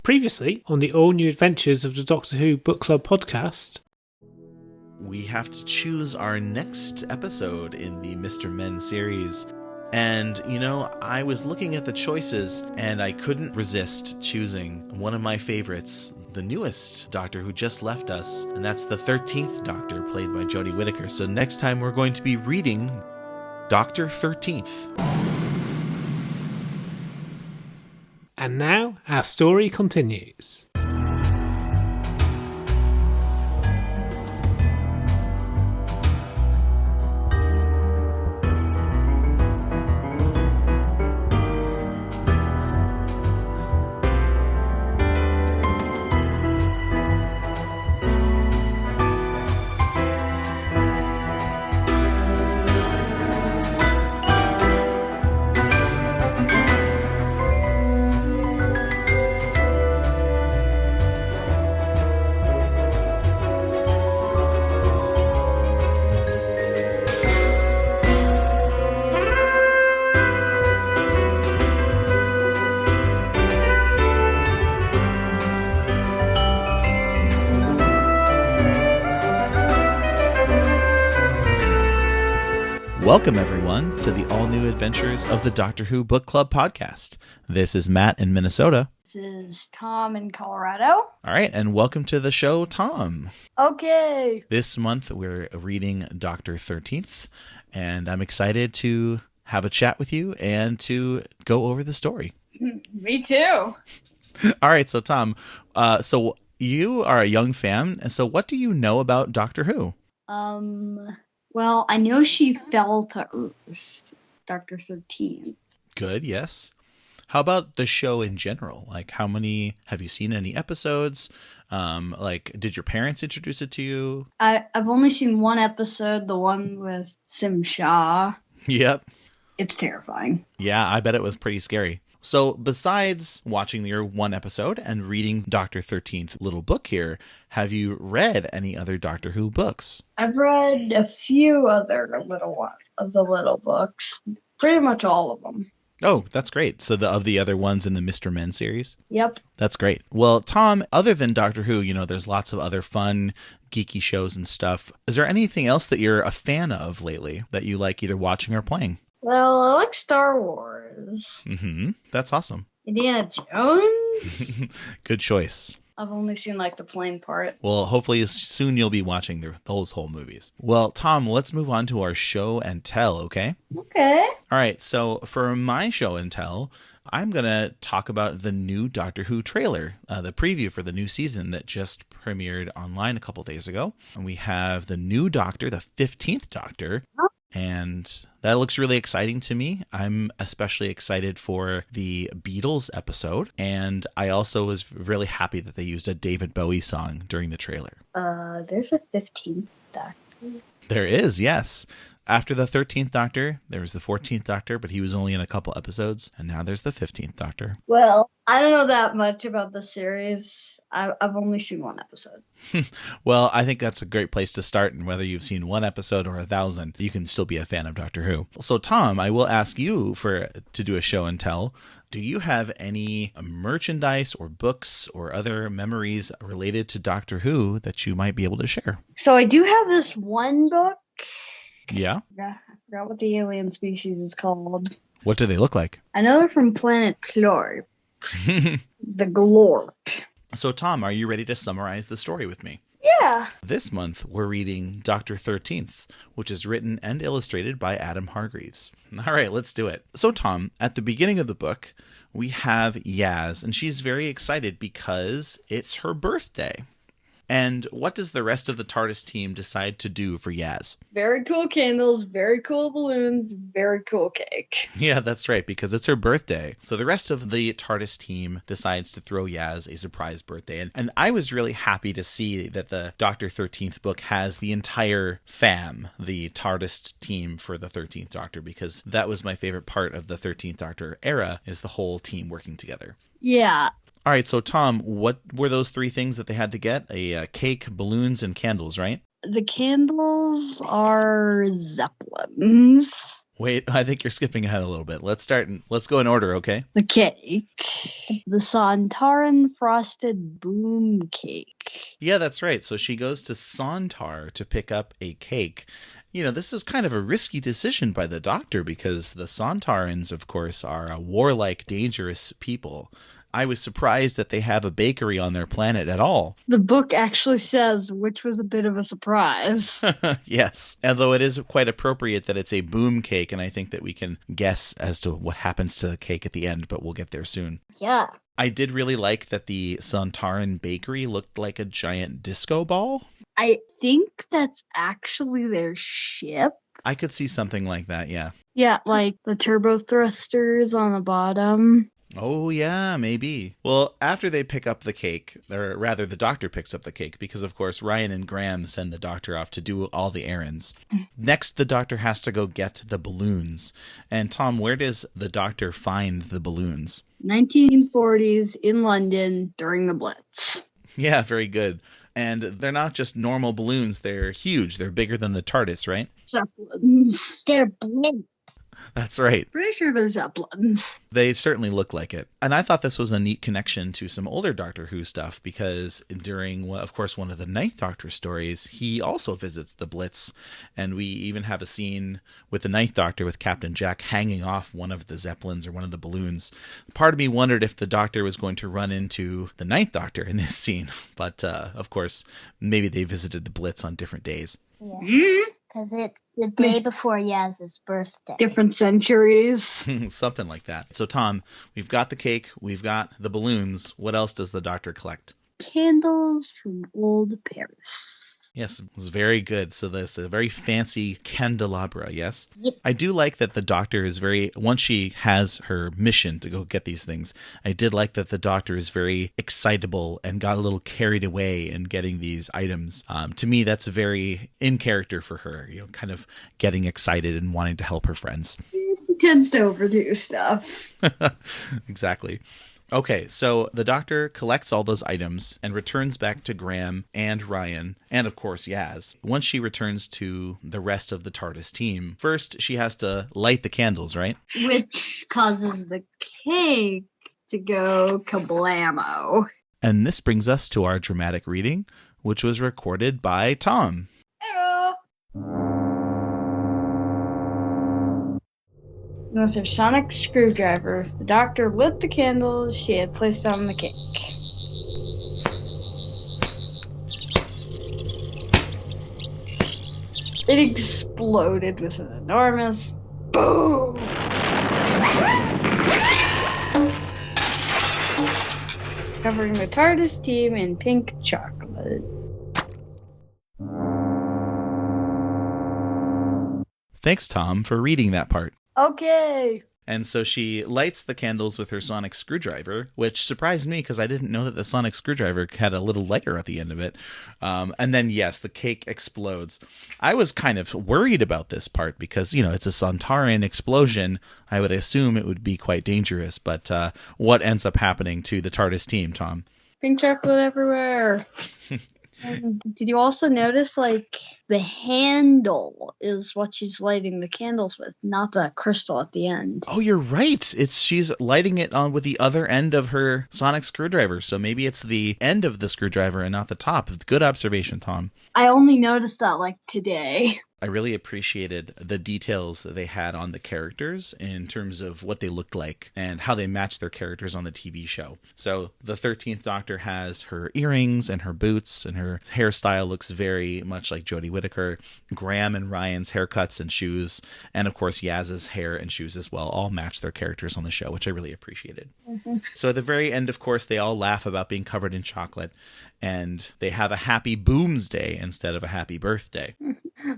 Previously, on the all-new adventures of the Doctor Who Book Club podcast. We have to choose our next episode in the Mr. Men series. And, I was looking at the choices, and I couldn't resist choosing one of my favorites, the newest Doctor who just left us, and that's the 13th Doctor, played by Jodie Whittaker. So next time we're going to be reading Doctor 13th. And now, our story continues. Welcome, everyone, to the all-new adventures of the Doctor Who Book Club podcast. This is Matt in Minnesota. This is Tom in Colorado. All right, and welcome to the show, Tom. Okay. This month, we're reading Doctor 13th, and I'm excited to have a chat with you and to go over the story. Me too. All right, so Tom, so you are a young fan, and so what do you know about Doctor Who? Well, I know she fell to Earth, Dr. 13. Good, yes. How about the show in general? Like, have you seen any episodes? Did your parents introduce it to you? I've only seen one episode, the one with Sim Shaw. Yep. It's terrifying. Yeah, I bet it was pretty scary. So besides watching your one episode and reading Dr. 13th little book here, have you read any other Doctor Who books? I've read a few other little books. Pretty much all of them. Oh, that's great. So of the other ones in the Mr. Men series? Yep. That's great. Well, Tom, other than Doctor Who, there's lots of other fun, geeky shows and stuff. Is there anything else that you're a fan of lately that you like either watching or playing? Well, I like Star Wars. Mm-hmm. That's awesome. Indiana Jones? Good choice. I've only seen the plane part. Well, hopefully soon you'll be watching those whole movies. Well, Tom, let's move on to our show and tell, okay? Okay. All right, so for my show and tell, I'm going to talk about the new Doctor Who trailer, the preview for the new season that just premiered online a couple days ago. And we have the new Doctor, the 15th Doctor. And that looks really exciting to me. I'm especially excited for the Beatles episode. And I also was really happy that they used a David Bowie song during the trailer. There's a 15th Doctor. There is, yes. After the 13th Doctor, there was the 14th Doctor, but he was only in a couple episodes. And now there's the 15th Doctor. Well, I don't know that much about the series. I've only seen one episode. Well, I think that's a great place to start. And whether you've seen one episode or 1,000, you can still be a fan of Doctor Who. So, Tom, I will ask you to do a show and tell. Do you have any merchandise or books or other memories related to Doctor Who that you might be able to share? So I do have this one book. Yeah? I forgot what the alien species is called. What do they look like? I know they're from planet Clorp. The Glorp. So, Tom, are you ready to summarize the story with me? Yeah. This month, we're reading Doctor 13th, which is written and illustrated by Adam Hargreaves. All right, let's do it. So, Tom, at the beginning of the book, we have Yaz, and she's very excited because it's her birthday. And what does the rest of the TARDIS team decide to do for Yaz? Very cool candles, very cool balloons, very cool cake. Yeah, that's right, because it's her birthday. So the rest of the TARDIS team decides to throw Yaz a surprise birthday. And I was really happy to see that the Doctor 13th book has the entire fam, the TARDIS team for the 13th Doctor, because that was my favorite part of the 13th Doctor era, is the whole team working together. Yeah. All right, so Tom, what were those three things that they had to get? A cake, balloons, and candles, right? The candles are zeppelins. Wait, I think you're skipping ahead a little bit. Let's go in order, okay? The cake. The Santaran frosted boom cake. Yeah, that's right. So she goes to Sontar to pick up a cake. This is kind of a risky decision by the Doctor because the Sontarans, of course, are a warlike, dangerous people. I was surprised that they have a bakery on their planet at all. The book actually says, which was a bit of a surprise. Yes, although it is quite appropriate that it's a boom cake, and I think that we can guess as to what happens to the cake at the end, but we'll get there soon. Yeah. I did really like that the Sontaran bakery looked like a giant disco ball. I think that's actually their ship. I could see something like that, yeah. Yeah, like the turbo thrusters on the bottom. Oh, yeah, maybe. Well, after they pick up the cake, or rather the Doctor picks up the cake, because of course Ryan and Graham send the Doctor off to do all the errands. Next, the Doctor has to go get the balloons. And Tom, where does the Doctor find the balloons? 1940s in London during the Blitz. Yeah, very good. And they're not just normal balloons, they're huge. They're bigger than the TARDIS, right? Zeppelins. They're blimps. That's right. Pretty sure they're Zeppelins. They certainly look like it. And I thought this was a neat connection to some older Doctor Who stuff because during, of course, one of the Ninth Doctor stories, he also visits the Blitz. And we even have a scene with the Ninth Doctor with Captain Jack hanging off one of the Zeppelins or one of the balloons. Part of me wondered if the Doctor was going to run into the Ninth Doctor in this scene. But, of course, maybe they visited the Blitz on different days. Yeah. Because it's the day before Yaz's birthday. Different centuries. Something like that. So, Tom, we've got the cake. We've got the balloons. What else does the Doctor collect? Candles from old Paris. Yes, it was very good. So this is a very fancy candelabra, yes? Yep. I do like that the Doctor is once she has her mission to go get these things, I did like that the Doctor is very excitable and got a little carried away in getting these items. To me, that's very in character for her, kind of getting excited and wanting to help her friends. She tends to overdo stuff. Exactly. Okay, so the Doctor collects all those items and returns back to Graham and Ryan, and of course Yaz. Once she returns to the rest of the TARDIS team, first she has to light the candles, right? Which causes the cake to go kablamo. And this brings us to our dramatic reading, which was recorded by Tom. Hello. With her sonic screwdriver, the Doctor lit the candles she had placed on the cake. It exploded with an enormous boom! Covering the TARDIS team in pink chocolate. Thanks, Tom, for reading that part. Okay. And so she lights the candles with her sonic screwdriver, which surprised me because I didn't know that the sonic screwdriver had a little lighter at the end of it. And then, yes, the cake explodes. I was kind of worried about this part because, it's a Sontaran explosion. I would assume it would be quite dangerous. But what ends up happening to the TARDIS team, Tom? Pink chocolate everywhere. Did you also notice, the handle is what she's lighting the candles with, not the crystal at the end? Oh, you're right. She's lighting it on with the other end of her sonic screwdriver. So maybe it's the end of the screwdriver and not the top. Good observation, Tom. I only noticed that, today. I really appreciated the details that they had on the characters in terms of what they looked like and how they matched their characters on the TV show. So the 13th Doctor has her earrings and her boots, and her hairstyle looks very much like Jodie Whittaker. Graham and Ryan's haircuts and shoes, and of course Yaz's hair and shoes as well, all match their characters on the show, which I really appreciated. Mm-hmm. So at the very end, of course, they all laugh about being covered in chocolate, and they have a happy Boomsday instead of a happy birthday.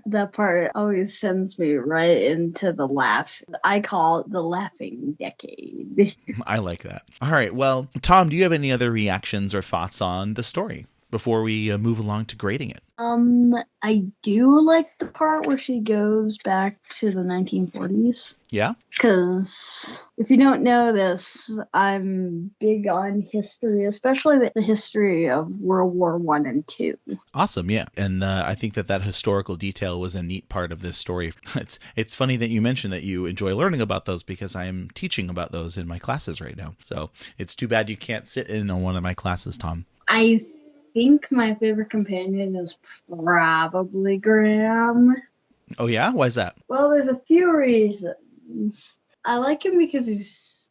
That part always sends me right into the laugh. I call it the laughing decade. I like that. All right. Well, Tom, do you have any other reactions or thoughts on the story before we move along to grading it? I do like the part where she goes back to the 1940s. Yeah? Because if you don't know this, I'm big on history, especially the history of World War One and Two. Awesome, yeah. And I think that historical detail was a neat part of this story. It's funny that you mentioned that you enjoy learning about those because I am teaching about those in my classes right now. So it's too bad you can't sit in on one of my classes, Tom. I think my favorite companion is probably Graham. Oh, yeah? Why is that? Well, there's a few reasons. I like him because he's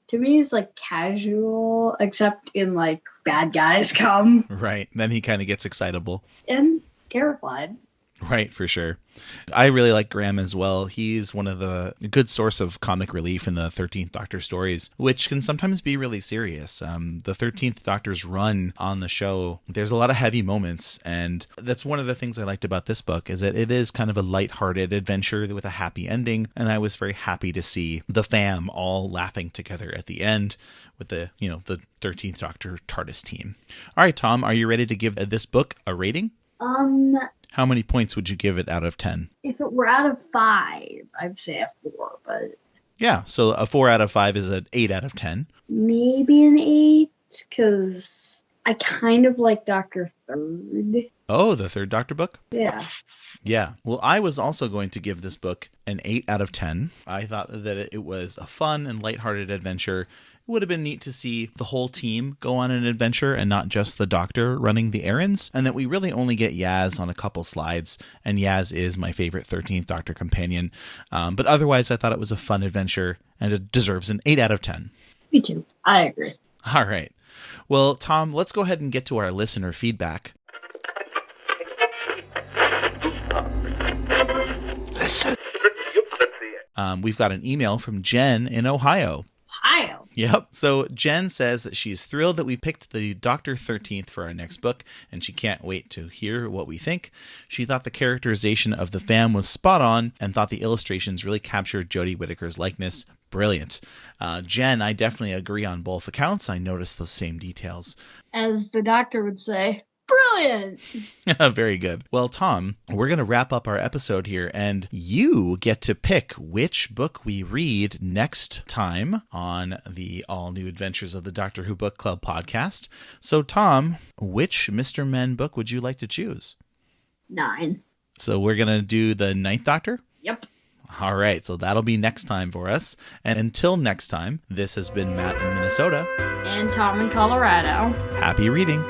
like casual, except in like bad guys come. Right. Then he kind of gets excitable. And terrified. Right, for sure. I really like Graham as well. He's one of the good source of comic relief in the 13th Doctor stories, which can sometimes be really serious. The 13th Doctor's run on the show, there's a lot of heavy moments, and that's one of the things I liked about this book, is that it is kind of a lighthearted adventure with a happy ending, and I was very happy to see the fam all laughing together at the end with the 13th Doctor TARDIS team. All right, Tom, are you ready to give this book a rating? How many points would you give it out of 10? If it were out of 5, I'd say a 4, but... Yeah, so a 4 out of 5 is an 8 out of 10. Maybe an 8, because I kind of like Dr. Third. Oh, the Third Doctor book? Yeah. Yeah. Well, I was also going to give this book an 8 out of 10. I thought that it was a fun and lighthearted adventure. It would have been neat to see the whole team go on an adventure and not just the Doctor running the errands, and that we really only get Yaz on a couple slides, and Yaz is my favorite 13th Doctor companion. But otherwise, I thought it was a fun adventure, and it deserves an 8 out of 10. Me too. I agree. All right. Well, Tom, let's go ahead and get to our listener feedback. Listen. We've got an email from Jen in Ohio. Ohio. Yep. So Jen says that she is thrilled that we picked the Dr. 13th for our next book, and she can't wait to hear what we think. She thought the characterization of the fam was spot on and thought the illustrations really captured Jodie Whittaker's likeness. Brilliant. Jen, I definitely agree on both accounts. I noticed those same details. As the Doctor would say, brilliant. Very good. Well, Tom, we're going to wrap up our episode here, and you get to pick which book we read next time on the All New Adventures of the Doctor Who Book Club podcast. So, Tom, which Mr. Men book would you like to choose? 9. So we're going to do the Ninth Doctor? Yep. All right, so that'll be next time for us. And until next time, this has been Matt in Minnesota. And Tom in Colorado. Happy reading.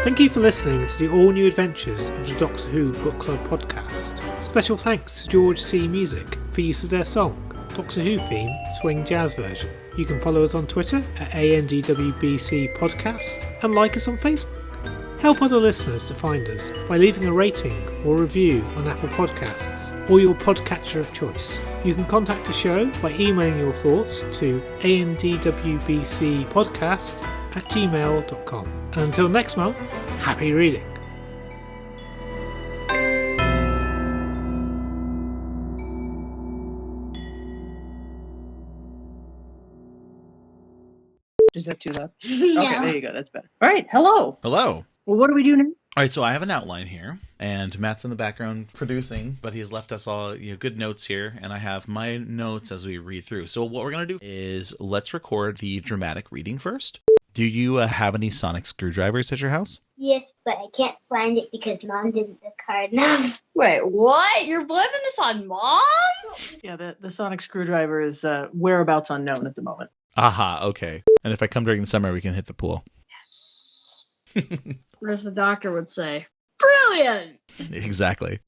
Thank you for listening to the all-new adventures of the Doctor Who Book Club podcast. Special thanks to George C. Music for use of their song, Doctor Who theme, Swing Jazz version. You can follow us on Twitter at ANDWBC Podcast and like us on Facebook. Help other listeners to find us by leaving a rating or review on Apple Podcasts or your podcatcher of choice. You can contact the show by emailing your thoughts to andwbcpodcast@gmail.com. And until next month, happy reading. Is that too loud? No. Okay, there you go. That's better. All right. Hello. Hello. Well, what do we do now? All right, so I have an outline here, and Matt's in the background producing, but he's left us all good notes here, and I have my notes as we read through. So what we're going to do is let's record the dramatic reading first. Do you have any sonic screwdrivers at your house? Yes, but I can't find it because Mom didn't card now. Wait, what? You're blaming this on Mom? Yeah, the sonic screwdriver is whereabouts unknown at the moment. Aha, okay. And if I come during the summer, we can hit the pool. Yes. Or as the Doctor would say, brilliant! Exactly.